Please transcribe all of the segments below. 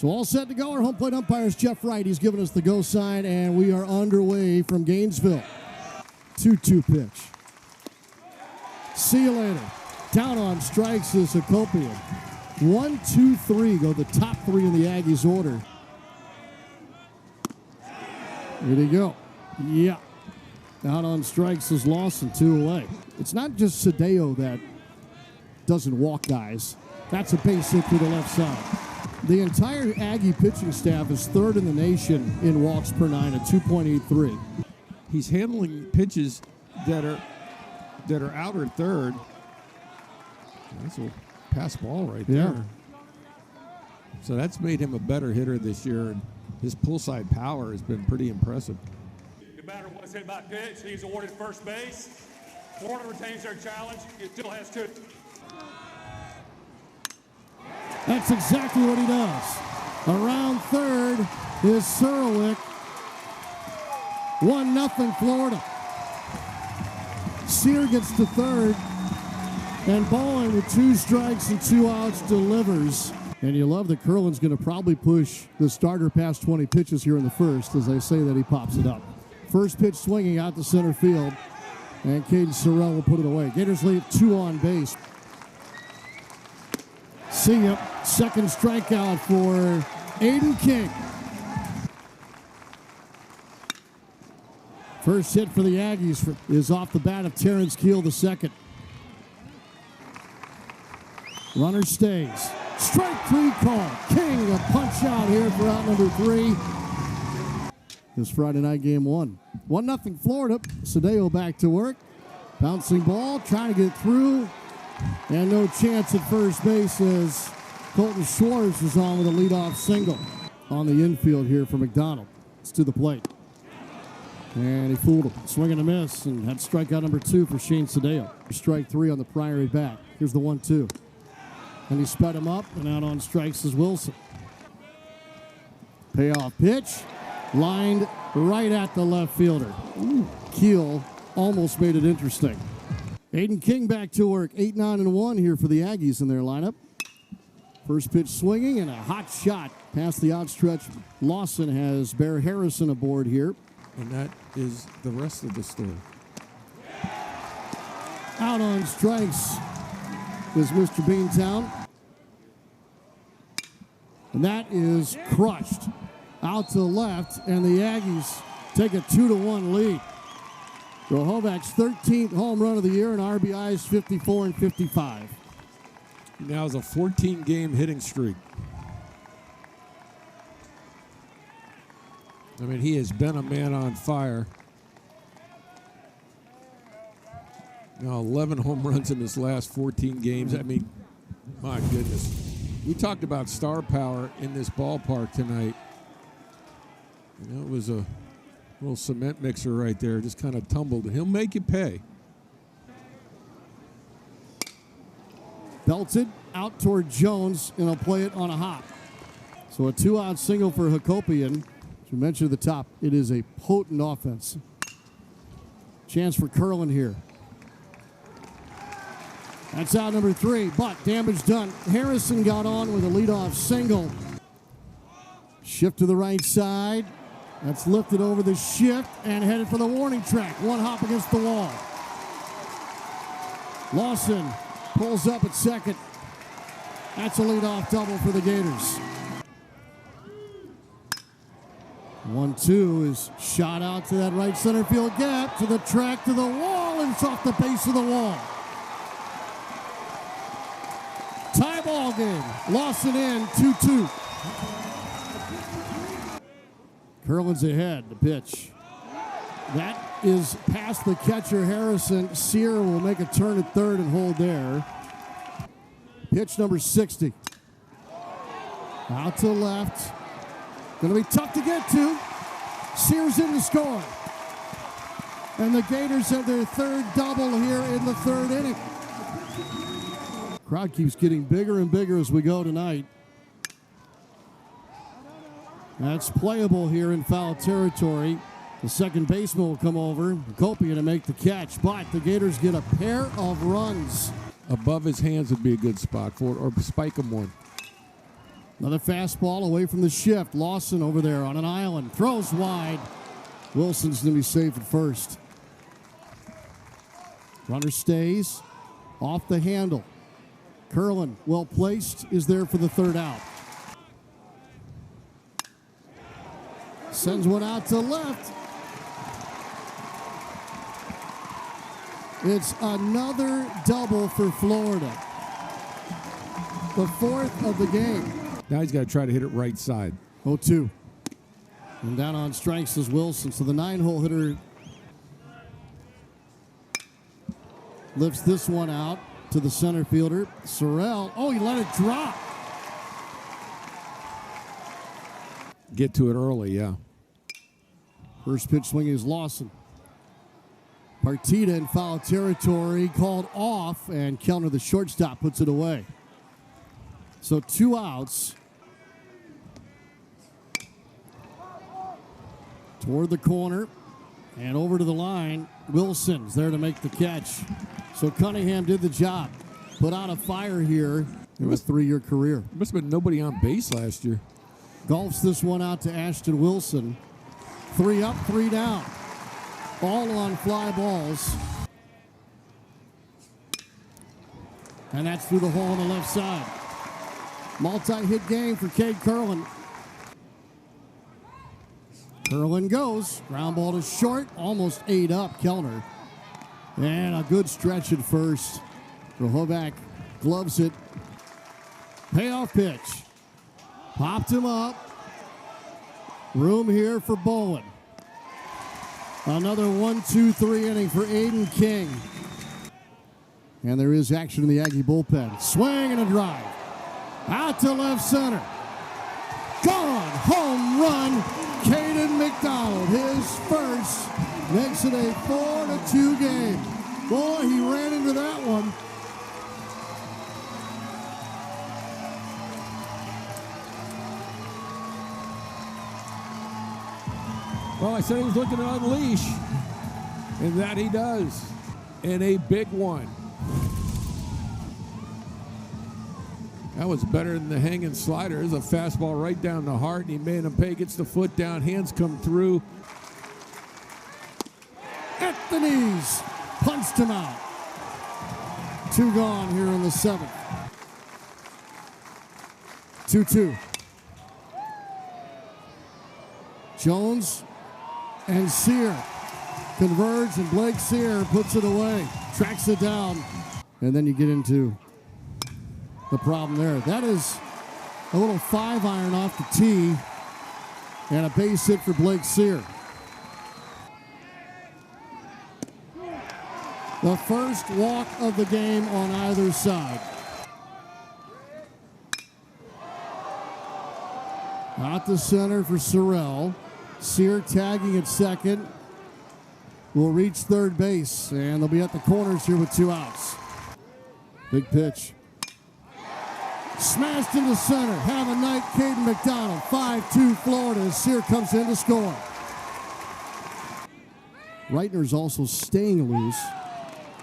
So all set to go. Our home plate umpire is Jeff Wright. He's giving us the go sign, and we are underway from Gainesville. 2-2 pitch. See you later. Down on strikes is Hakopian. 1, 2, 3 go the top three in the Aggies order. Here they go. Yeah. Out on strikes is Lawson, 2 away. It's not just Sadeo that doesn't walk guys. That's a base hit to the left side. The entire Aggie pitching staff is third in the nation in walks per nine at 2.83. He's handling pitches that are outer third. That's a pass ball right there. So that's made him a better hitter this year, and his pull side power has been pretty impressive. No matter what's hit by pitch, he's awarded first base. Florida retains their challenge. He still has 2. That's exactly what he does. Around third is Surlick. 1-0 Florida. Sear gets to third, and Bowen with 2 strikes and 2 outs delivers. And you love that Curlin's going to probably push the starter past 20 pitches here in the first, as I say that he pops it up. First pitch swinging out to center field, and Caden Sorrell will put it away. Gators leave 2 on base. See ya. Second strikeout for Aiden King. First hit for the Aggies is off the bat of Terrence Keel, the second. Runner stays. Strike 3 call. King a punch out here for out number 3. This Friday night game 1. 1-0 Florida. Sadeo back to work. Bouncing ball, trying to get through. And no chance at first base as Colton Schwartz is on with a leadoff single. On the infield here for McDonald. It's to the plate. And he fooled him. Swing and a miss, and had strikeout number 2 for Shane Sadeo. Strike 3 on the prior at bat. Here's the 1-2. And he sped him up, and out on strikes is Wilson. Payoff pitch. Lined right at the left fielder. Ooh. Keel almost made it interesting. Aiden King back to work. 8-9-1 here for the Aggies in their lineup. First pitch swinging and a hot shot past the outstretch. Lawson has Bear Harrison aboard here. And that is the rest of the story. Out on strikes is Mr. Beantown. And that is crushed. Out to left, and the Aggies take a 2-1 lead. Rohovac's 13th home run of the year, and RBI's 54 and 55. Now is a 14-game hitting streak. I mean, he has been a man on fire. Now 11 home runs in his last 14 games. I mean, my goodness. We talked about star power in this ballpark tonight. You know, it was a little cement mixer right there, just kind of tumbled. He'll make you pay. Belted out toward Jones, and he'll play it on a hop. So a 2-out single for Hakopian. As we mentioned at the top, it is a potent offense. Chance for Curlin here. That's out number 3, but damage done. Harrison got on with a leadoff single. Shift to the right side. That's lifted over the shift and headed for the warning track. One hop against the wall. Lawson pulls up at second. That's a leadoff double for the Gators. 1-2 is shot out to that right center field gap, to the track, to the wall, and it's off the base of the wall. Tie ball game. Lawson in, 2-2. Curlin's ahead, the pitch. That is past the catcher, Harrison. Sear will make a turn at third and hold there. Pitch number 60. Out to left. Going to be tough to get to. Sear's in to score. And the Gators have their third double here in the third inning. Crowd keeps getting bigger and bigger as we go tonight. That's playable here in foul territory. The second baseman will come over, Copia, to make the catch, but the Gators get a pair of runs. Above his hands would be a good spot for it, or spike him one. Another fastball away from the shift. Lawson over there on an island. Throws wide. Wilson's going to be safe at first. Runner stays off the handle. Curlin, well placed, is there for the third out. Sends one out to left. It's another double for Florida. The fourth of the game. Now he's got to try to hit it right side. 0-2. And down on strikes is Wilson. So the 9-hole hitter lifts this one out to the center fielder. Sorrell. Oh, he let it drop. Get to it early, yeah. First pitch swing is Lawson. Partita in foul territory, called off, and Kellner, the shortstop, puts it away. So 2 outs. Toward the corner and over to the line. Wilson's there to make the catch. So Cunningham did the job. Put out a fire here in a 3-year career. There must have been nobody on base last year. Golfs this one out to Ashton Wilson. 3 up, 3 down. All on fly balls. And that's through the hole on the left side. Multi-hit game for Cade Curlin. Curlin goes. Ground ball to short. Almost ate up Kellner. And a good stretch at first. Rohovac gloves it. Payoff pitch. Popped him up. Room here for Bowen. Another 1-2-3 inning for Aiden King. And there is action in the Aggie bullpen. Swing and a drive. Out to left center. Gone. Home run. Caden McDonald. His first. Makes it a 4-2 game. Boy, he ran into that one. Well, I said he was looking to unleash, and that he does, and a big one. That was better than the hanging slider. There's a fastball right down the heart, and he made him pay. Gets the foot down, hands come through. At the knees, punched him out. 2 gone here in the 7th. 2-2. Jones and Sear converge, and Blake Sear puts it away, tracks it down, and then you get into the problem there. That is a little 5-iron off the tee, and a base hit for Blake Sear. The first walk of the game on either side. Out to center for Sorrell. Sear tagging at second. Will reach third base, and they'll be at the corners here with 2 outs. Big pitch. Smashed into center. Have a night, Caden McDonald. 5-2 Florida as Sear comes in to score. Reitner's also staying loose.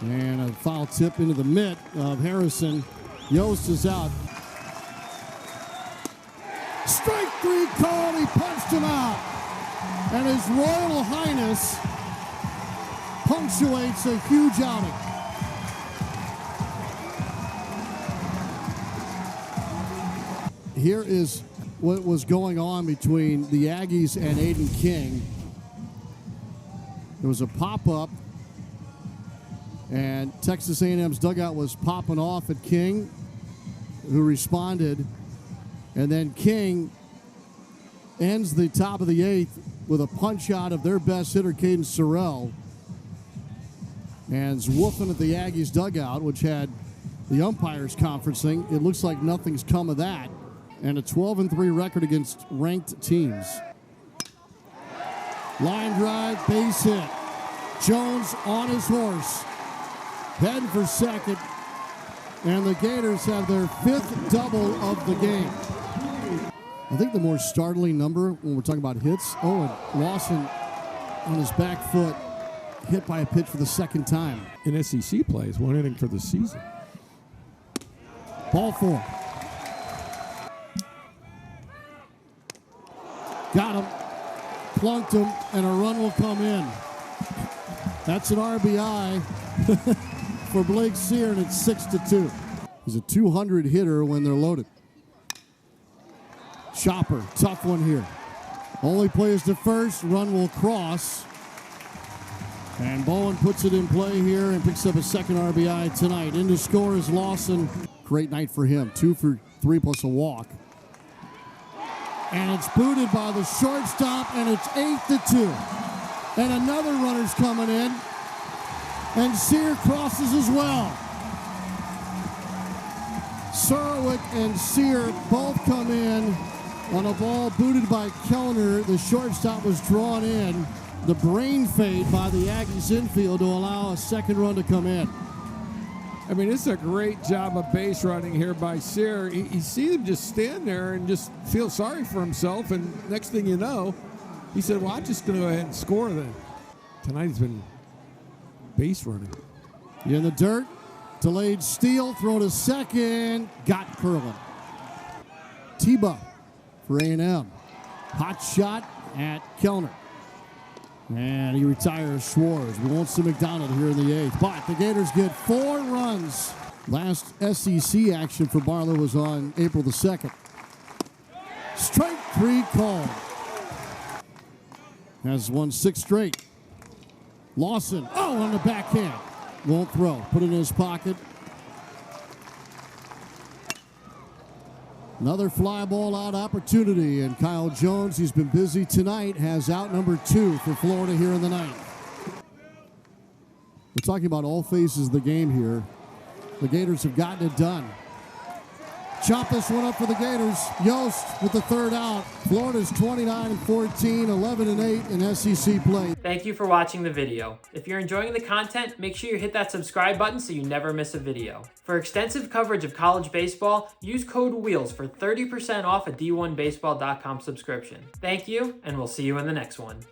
And a foul tip into the mitt of Harrison. Yost is out. Strike 3 called. He punched him out. And His Royal Highness punctuates a huge outing. Here is what was going on between the Aggies and Aiden King. There was a pop-up, and Texas A&M's dugout was popping off at King, who responded. And then King ends the top of the 8th with a punch out of their best hitter, Caden Sorrell. And is woofing at the Aggies dugout, which had the umpires conferencing. It looks like nothing's come of that. And a 12-3 record against ranked teams. Line drive, base hit. Jones on his horse. Heading for second. And the Gators have their 5th double of the game. I think the more startling number when we're talking about hits, and Lawson on his back foot, hit by a pitch for the 2nd time. In SEC plays, 1 inning for the season. Ball 4. Got him. Plunked him, and a run will come in. That's an RBI for Blake Sear, and it's 6-2. He's a 200 hitter when they're loaded. Chopper, tough one here. Only plays to first, run will cross. And Bowen puts it in play here and picks up a second RBI tonight. In to score is Lawson. Great night for him. 2 for 3 plus a walk. And it's booted by the shortstop, and it's 8-2. And another runner's coming in. And Sear crosses as well. Sarwick and Sear both come in on a ball booted by Kellner. The shortstop was drawn in. The brain fade by the Aggies infield to allow a second run to come in. I mean, it's a great job of base running here by Sear. You see him just stand there and just feel sorry for himself, and next thing you know, he said, well, I'm just going to go ahead and score then. Tonight he's been base running. In the dirt, delayed steal, throw to second, got Curlin. T-Buff for A&M. Hot shot at Kellner. And he retires Schwartz. We won't see McDonald here in the 8th. But the Gators get 4 runs. Last SEC action for Barlow was on April the 2nd. Strike 3 called. Has won 6 straight. Lawson, on the backhand. Won't throw. Put it in his pocket. Another fly ball out opportunity, and Kyle Jones, he's been busy tonight, has out number 2 for Florida here in the 9th. We're talking about all phases of the game here. The Gators have gotten it done. Chop this one up for the Gators. Yost with the 3rd out. Florida's 29-14, 11-8 in SEC play. Thank you for watching the video. If you're enjoying the content, make sure you hit that subscribe button so you never miss a video. For extensive coverage of college baseball, use code WHEELS for 30% off a D1Baseball.com subscription. Thank you, and we'll see you in the next one.